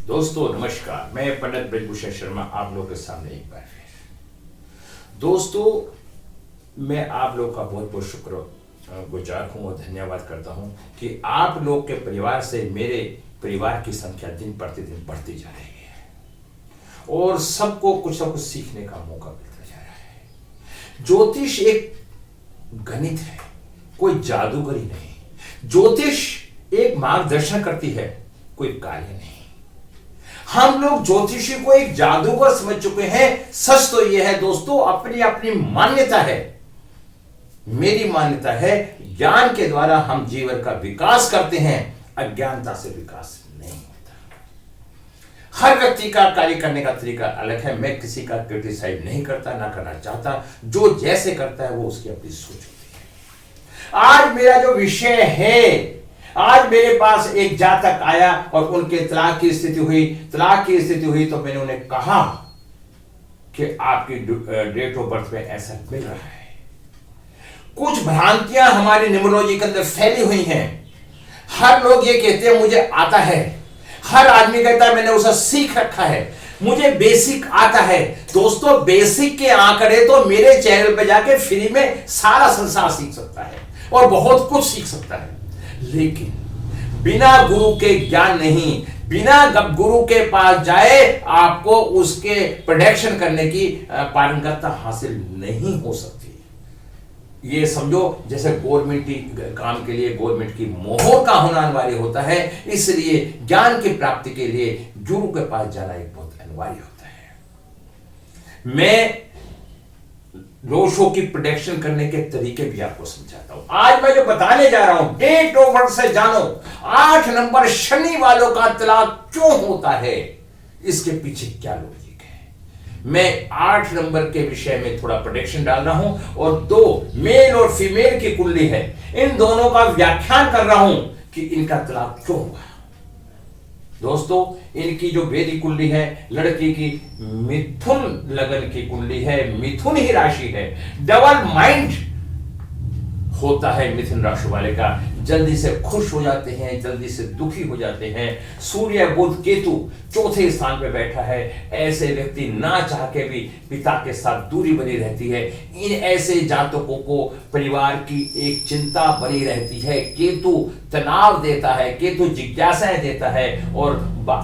दोस्तों नमस्कार, मैं पंडित ब्रजभूषण शर्मा आप लोगों के सामने एक बार फिर। दोस्तों, मैं आप लोग का बहुत बहुत शुक्र गुजार हूँ और धन्यवाद करता हूँ कि आप लोग के परिवार से मेरे परिवार की संख्या दिन प्रतिदिन बढ़ती जा रही है और सबको कुछ ना कुछ सीखने का मौका मिलता जा रहा है। ज्योतिष एक गणित है, कोई जादूगरी नहीं। ज्योतिष एक मार्गदर्शन करती है, कोई कार्य नहीं। हम लोग ज्योतिषी को एक जादूगर समझ चुके हैं। सच तो यह है दोस्तों, अपनी अपनी मान्यता है। मेरी मान्यता है ज्ञान के द्वारा हम जीवन का विकास करते हैं, अज्ञानता से विकास नहीं होता। हर व्यक्ति का कार्य करने का तरीका अलग है। मैं किसी का क्रिटिसाइज नहीं करता, ना करना चाहता। जो जैसे करता है वो उसकी अपनी सोच होती है। आज मेरा जो विषय है, आज मेरे पास एक जातक आया और उनके तलाक की स्थिति हुई तो मैंने उन्हें कहा कि आपकी डेट ऑफ बर्थ में ऐसा मिल रहा है। कुछ भ्रांतियां हमारी न्यूमरोलॉजी के अंदर फैली हुई हैं। हर लोग ये कहते हैं मुझे आता है, हर आदमी कहता है मैंने उसे सीख रखा है, मुझे बेसिक आता है। दोस्तों, बेसिक के आंकड़े तो मेरे चैनल पे जाके फ्री में सारा संसार सीख सकता है और बहुत कुछ सीख सकता है, लेकिन बिना गुरु के ज्ञान नहीं। बिना गुरु के पास जाए आपको उसके प्रोडक्शन करने की पारंगतता हासिल नहीं हो सकती। ये समझो जैसे गवर्नमेंट की काम के लिए गवर्नमेंट की मोहर का होना अनिवार्य होता है, इसलिए ज्ञान की प्राप्ति के लिए गुरु के पास जाना एक बहुत अनिवार्य होता है। मैं दोषों की प्रोटेक्शन करने के तरीके भी आपको समझाता हूं। आज मैं जो बताने जा रहा हूं, डेट ऑफ बर्थ से जानो 8 नंबर शनि वालों का तलाक क्यों होता है, इसके पीछे क्या लॉजिक है। मैं 8 नंबर के विषय में थोड़ा प्रोटेक्शन डाल रहा हूं और 2 मेल और फीमेल की कुंडली है, इन दोनों का व्याख्यान कर रहा हूं कि इनका तलाक क्यों हुआ। दोस्तों, इनकी जो वेदी कुंडली है, लड़की की मिथुन लगन की कुंडली है, मिथुन ही राशि है। डबल माइंड होता है मिथुन राशि वाले का। जल्दी से खुश हो जाते हैं, जल्दी से दुखी हो जाते हैं। सूर्य बुध केतु चौथे स्थान पे बैठा है। ऐसे व्यक्ति ना चाह के भी पिता के साथ दूरी बनी रहती है। इन ऐसे जातकों को परिवार की एक चिंता बनी रहती है। केतु तनाव देता है, केतु जिज्ञासाएं देता है और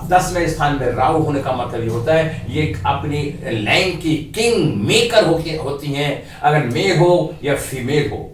10वें स्थान में राहु होने का मतलब ये होता है ये अपनी लाइन की किंग मेकर होती हैं। अगर मेल हो या फीमेल हो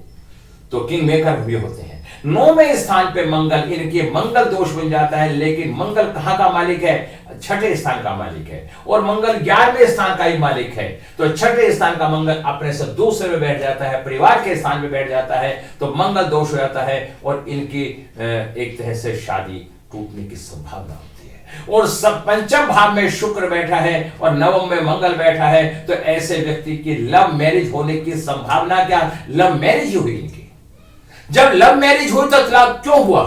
तो किंग मेकर भी होते हैं। 9वें स्थान पे मंगल, इनके मंगल दोष बन जाता है, लेकिन मंगल कहां का मालिक है? 6ठे स्थान का मालिक है और मंगल 11वें स्थान का ही मालिक है। तो 6ठे स्थान का मंगल अपने से दूसरे में बैठ जाता है, परिवार के स्थान में बैठ जाता है, तो मंगल दोष हो जाता है और इनकी एक तरह से शादी टूटने की संभावना होती है। और सब 5वें भाव में शुक्र बैठा है और 9वें में मंगल बैठा है, तो ऐसे व्यक्ति की लव मैरिज होने की संभावना क्या? लव मैरिज हुई इनकी। जब लव मैरिज हुई तो तलाक क्यों हुआ?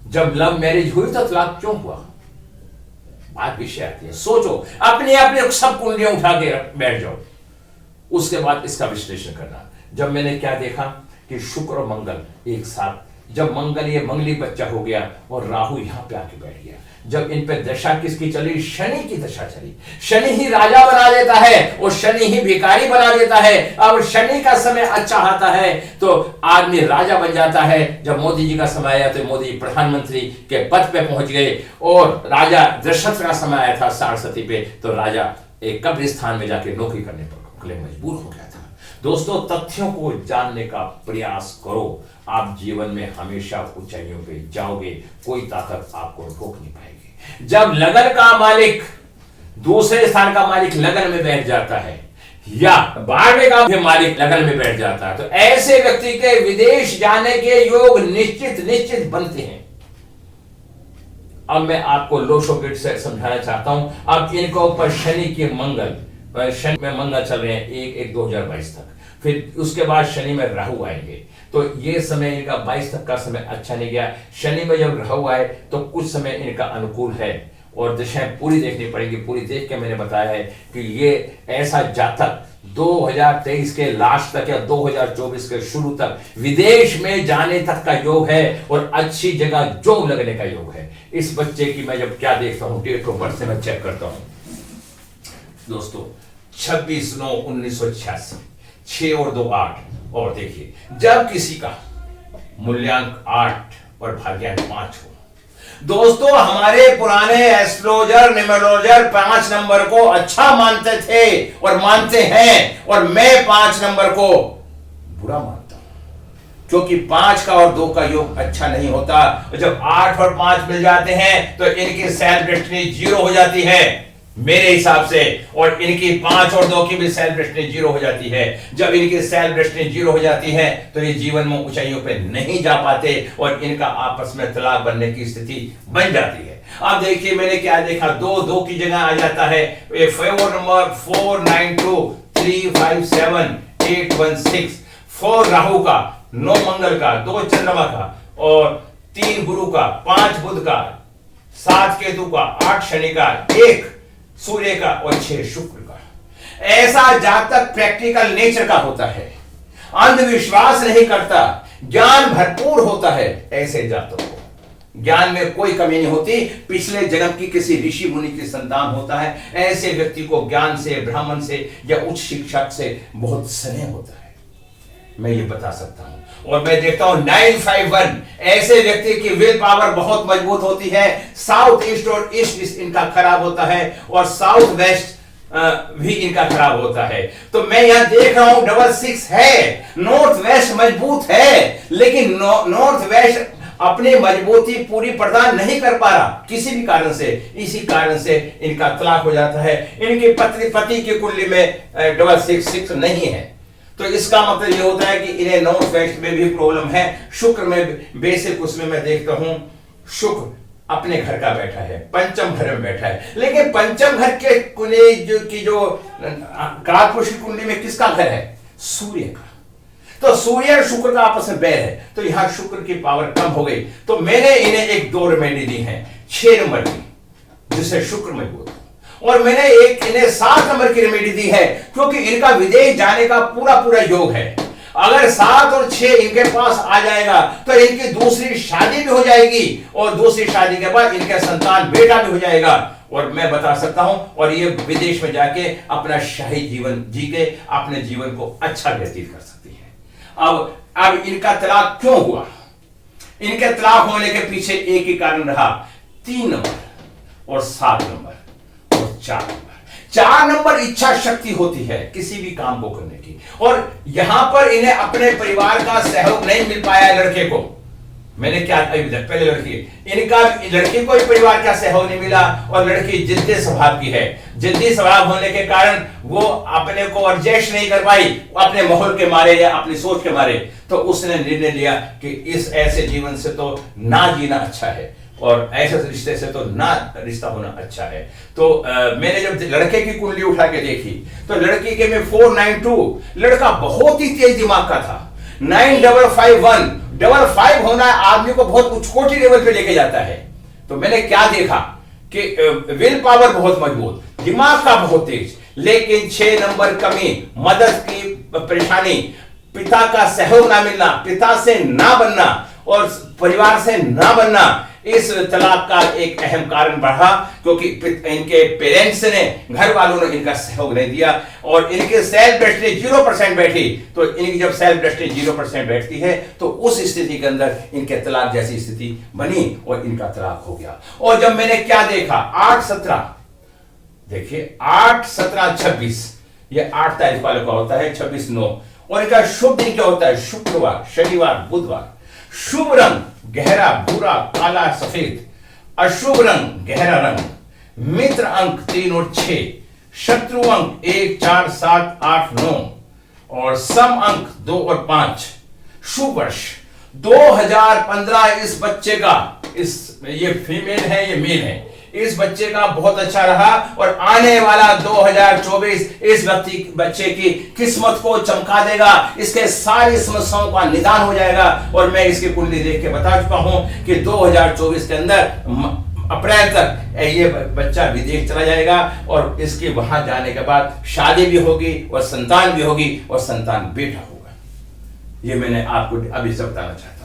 जब लव मैरिज हुई तो तलाक क्यों हुआ? बात विषय आती है। सोचो, अपने अपने सब कुंडलियां उठा के बैठ जाओ, उसके बाद इसका विश्लेषण करना। जब मैंने क्या देखा कि शुक्र और मंगल एक साथ, जब मंगल ये मंगली बच्चा हो गया और राहु यहां पे आके बैठ गया, जब इन पे दशा किसकी चली? शनि की दशा चली। शनि ही राजा बना देता है और शनि ही भिखारी बना देता है। अब शनि का समय अच्छा आता है तो आदमी राजा बन जाता है। जब मोदी जी का समय आया तो मोदी जी प्रधानमंत्री के पद पे पहुंच गए और राजा दशरथ का समय आया था सरस्वती पे, तो राजा एक कब्रिस्तान में जाके नौकरी करने पर मजबूर हो गया था। दोस्तों, तथ्यों को जानने का प्रयास करो, आप जीवन में हमेशा ऊंचाइयों पे जाओगे, कोई ताकत आपको रोक नहीं पाएगी। जब लगन का मालिक, दूसरे स्थान का मालिक लगन में बैठ जाता है या 12वें का मालिक लगन में बैठ जाता है, तो ऐसे व्यक्ति के विदेश जाने के योग निश्चित बनते हैं। अब मैं आपको लोशो गेट से समझाना चाहता हूं। अब इनके ऊपर शनि के मंगल, शनि में मंगल चल रहे हैं 1/1/2022 तक, फिर उसके बाद शनि में राहु आएंगे। तो ये समय इनका 22 तक का समय अच्छा नहीं गया। शनि में जब राहु आए तो कुछ समय इनका अनुकूल है और दिशाएं पूरी देखनी पड़ेगी। पूरी देख के मैंने बताया है कि ये ऐसा जातक 2023 के लास्ट तक या 2024 के शुरू तक विदेश में जाने तक का योग है और अच्छी जगह जॉब लगने का योग है। इस बच्चे की मैं जब क्या देखता हूं, डेट ऑफ बर्थ से मैं चेक करता हूं दोस्तों, 26/9/1986, 6 और 2 8। और देखिए, जब किसी का मूल्यांक 8 और भाग्यांक 5 हो, दोस्तों हमारे पुराने एस्ट्रोलॉजर न्यूमरोलॉजर 5 नंबर को अच्छा मानते थे और मानते हैं, और मैं 5 नंबर को बुरा मानता हूं, क्योंकि 5 का और 2 का योग अच्छा नहीं होता। जब 8 और 5 मिल जाते हैं तो इनकी सेल्फ डेस्टिनी 0 हो जाती है मेरे हिसाब से, और इनकी 5 और 2 की भी सेल्फ डेस्टिनी 0 हो जाती है। जब इनकी सेल्फ डेस्टिनी 0 हो जाती है तो ये जीवन में ऊंचाइयों पे नहीं जा पाते और इनका आपस में तलाक बनने की स्थिति बन जाती है। अब देखिए, मैंने क्या देखा, 2 की जगह आ जाता है 4 नंबर, 4 9 2 3 5 7 8 1 6, 4 राहु का, 9 मंगल का, 2 चंद्रमा का, और 3 गुरु का, 5 बुध का, 7 केतु का, 8 शनि का, 1 सूर्य का और 6 शुक्र का। ऐसा जातक प्रैक्टिकल नेचर का होता है, अंधविश्वास नहीं करता, ज्ञान भरपूर होता है। ऐसे जातक को ज्ञान में कोई कमी नहीं होती, पिछले जन्म की किसी ऋषि मुनि की संतान होता है। ऐसे व्यक्ति को ज्ञान से, ब्राह्मण से या उच्च शिक्षा से बहुत स्नेह होता है, मैं ये बता सकता हूं। और मैं देखता हूं 951, ऐसे व्यक्ति की विल पावर बहुत मजबूत होती है। साउथ ईस्ट और ईस्ट इनका खराब होता है, और साउथ वेस्ट भी इनका खराब होता है। तो मैं यहां देख रहा हूं 66 है, नॉर्थ वेस्ट मजबूत है, लेकिन नॉर्थ वेस्ट अपनी मजबूती पूरी प्रदान नहीं कर पा रहा किसी भी कारण से। इसी कारण से इनका तलाक हो जाता है। इनके पति की कुंडली में 666 नहीं है, तो इसका मतलब ये होता है कि इन्हें नॉर्थ वेस्ट में भी प्रॉब्लम है। शुक्र में बेसिक उसमें मैं देखता हूं, शुक्र अपने घर का बैठा है, पंचम घर में बैठा है, लेकिन पंचम घर के कुंडली जो कालपुरुष की कुंडली में किसका घर है? सूर्य का। तो सूर्य और शुक्र का आपस में बैर है, तो यहां शुक्र की पावर कम हो गई। तो मैंने इन्हें एक 2 रेमेडी दी है 6 नंबर की, जिससे शुक्र मजबूत, और मैंने एक इन्हें 7 नंबर की रेमेडी दी है, क्योंकि इनका विदेश जाने का पूरा योग है। अगर 7 और 6 इनके पास आ जाएगा तो इनकी दूसरी शादी भी हो जाएगी, और दूसरी शादी के बाद इनका संतान बेटा भी हो जाएगा, और मैं बता सकता हूं, और ये विदेश में जाके अपना शाही जीवन जी के अपने जीवन को अच्छा व्यतीत कर सकती है। अब इनका तलाक क्यों हुआ? इनके तलाक होने के पीछे एक ही कारण रहा, 3 नंबर और 7 नंबर और 4 नंबर। 4 नंबर इच्छा शक्ति होती है किसी भी काम को करने की, और यहां पर इन्हें अपने परिवार का सहयोग नहीं मिल पाया लड़के को। मैंने क्या पहले लड़की को भी परिवार का सहयोग नहीं मिला, और लड़की जिद्दी स्वभाव की है। जिद्दी स्वभाव होने के कारण वो अपने को एडजस्ट नहीं कर पाई, अपने माहौल के मारे या अपनी सोच के मारे। तो उसने निर्णय लिया कि इस ऐसे जीवन से तो ना जीना अच्छा है, और ऐसे रिश्ते से तो ना रिश्ता होना अच्छा है। तो मैंने जब लड़के की कुंडली उठा के देखी तो लड़की के में 492, लड़का बहुत ही तेज दिमाग का था। 9551 55 होना आदमी को बहुत उच्चकोटि लेवल पे लेके जाता है। तो मैंने क्या देखा कि विल पावर बहुत मजबूत, दिमाग का बहुत तेज, लेकिन 6 नंबर कमी, मदद की परेशानी, पिता का सहयोग ना मिलना, पिता से ना बनना और परिवार से ना बनना, इस तलाक का एक अहम कारण बढ़ा, क्योंकि इनके पेरेंट्स ने, घर वालों ने इनका सहयोग नहीं दिया, और इनके सेल्फ डेस्टिनी 0% बैठी। तो इनकी जब सेल्फ डेस्टिनी 0% बैठती है तो उस स्थिति के अंदर इनके तलाक जैसी स्थिति बनी और इनका तलाक हो गया। और जब मैंने क्या देखा, 8-17, देखिए 8-17-26, ये 8 तारीख वाले का होता है, 26-9, और इनका शुभ दिन क्या होता है? शुक्रवार, शनिवार, बुधवार। शुभ रंग गहरा भूरा, काला, सफेद। अशुभ रंग गहरा रंग। मित्र अंक 3 और 6। शत्रु अंक 1 4 7 8 9 और सम अंक 2 और 5। शुभ वर्ष 2015 इस बच्चे का, ये फीमेल है, ये मेल है, इस बच्चे का बहुत अच्छा रहा, और आने वाला 2024 इस बच्चे की किस्मत को चमका देगा। इसके सारी समस्याओं का निदान हो जाएगा, और मैं इसकी कुंडली देख के बता चुका हूं कि 2024 के अंदर अप्रैल तक ये बच्चा विदेश चला जाएगा, और इसके वहां जाने के बाद शादी भी होगी और संतान भी होगी, और संतान बेटा होगा। ये मैंने आपको अभी से बताना चाहता हूं।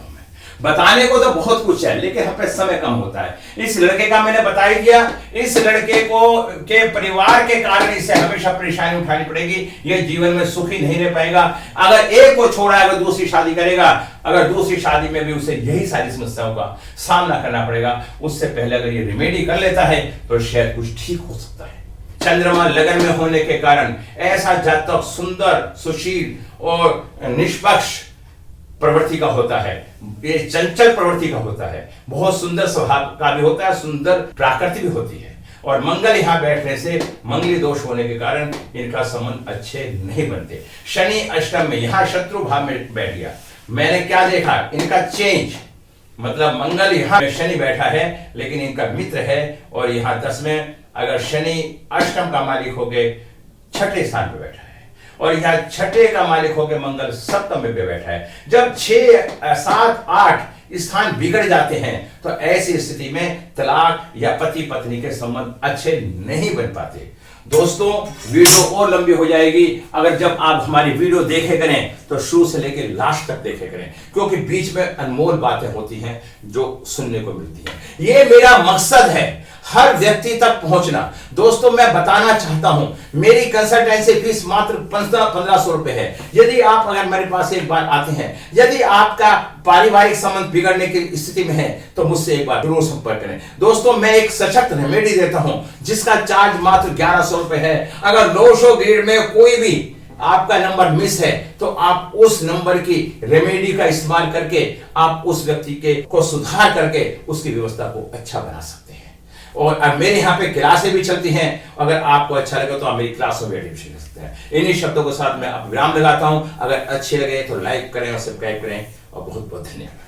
बताने को तो बहुत कुछ है, लेकिन हम पे समय कम होता है। इस लड़के का मैंने बता ही दिया। इस लड़के को के परिवार के कारण इसे हमेशा परेशानी उठानी पड़ेगी। ये जीवन में सुखी नहीं रह पाएगा। अगर एक को छोड़ा, अगर दूसरी शादी करेगा, अगर दूसरी शादी में भी उसे यही सारी समस्याओं का सामना करना पड़ेगा। उससे पहले अगर ये रेमेडी कर लेता है तो शायद कुछ ठीक हो सकता है। चंद्रमा लगन में होने के कारण ऐसा जातक सुंदर, सुशील और निष्पक्ष प्रवृत्ति का होता है। ये चंचल प्रवृत्ति का होता है, बहुत सुंदर स्वभाव का भी होता है, सुंदर प्रकृति भी होती है। और मंगल यहां बैठने से मंगली दोष होने के कारण इनका संबंध अच्छे नहीं बनते। शनि अष्टम में, यहां शत्रु भाव में बैठ गया। मैंने क्या देखा, इनका चेंज, मतलब मंगल यहां शनि बैठा है लेकिन इनका मित्र है, और यहां 10 में अगर शनि अष्टम का मालिक हो गए छठे स्थान पे बैठा है, और यहाँ छठे का मालिक हो गए मंगल सप्तम में बैठा है। जब 6, 7, 8 स्थान बिगड़ जाते हैं तो ऐसी स्थिति में तलाक या पति पत्नी के संबंध अच्छे नहीं बन पाते। दोस्तों, वीडियो और लंबी हो जाएगी अगर जब आप हमारी वीडियो देखे करें तो शुरू से लेकर लास्ट तक देखे करें, क्योंकि बीच में अनमोल बातें होती हैं जो सुनने को मिलती हैं। ये मेरा मकसद है, हर व्यक्ति तक पहुंचना। दोस्तों, मैं बताना चाहता हूं, मेरी कंसल्टेंसी फीस मात्र 1500 रुपए है। यदि आप अगर मेरे पास एक बार आते हैं, यदि आपका पारिवारिक संबंध बिगड़ने की स्थिति में है तो मुझसे एक बार जरूर संपर्क करें। दोस्तों, मैं एक सशक्त रेमेडी देता हूं जिसका चार्ज मात्र 1100 रुपए है। अगर 900 ग्रेड में कोई भी आपका नंबर मिस है तो आप उस नंबर की रेमेडी का इस्तेमाल करके आप उस व्यक्ति के को सुधार करके उसकी व्यवस्था को अच्छा बना सकते हैं। और मेरे यहाँ पे क्लासें भी चलती हैं, अगर आपको अच्छा लगे तो आप मेरी क्लास में भी एडमिशन ले सकते हैं। इन्हीं शब्दों के साथ मैं अब विराम लगाता हूं। अगर अच्छे लगे तो लाइक करें और सब्सक्राइब करें, और बहुत बहुत धन्यवाद।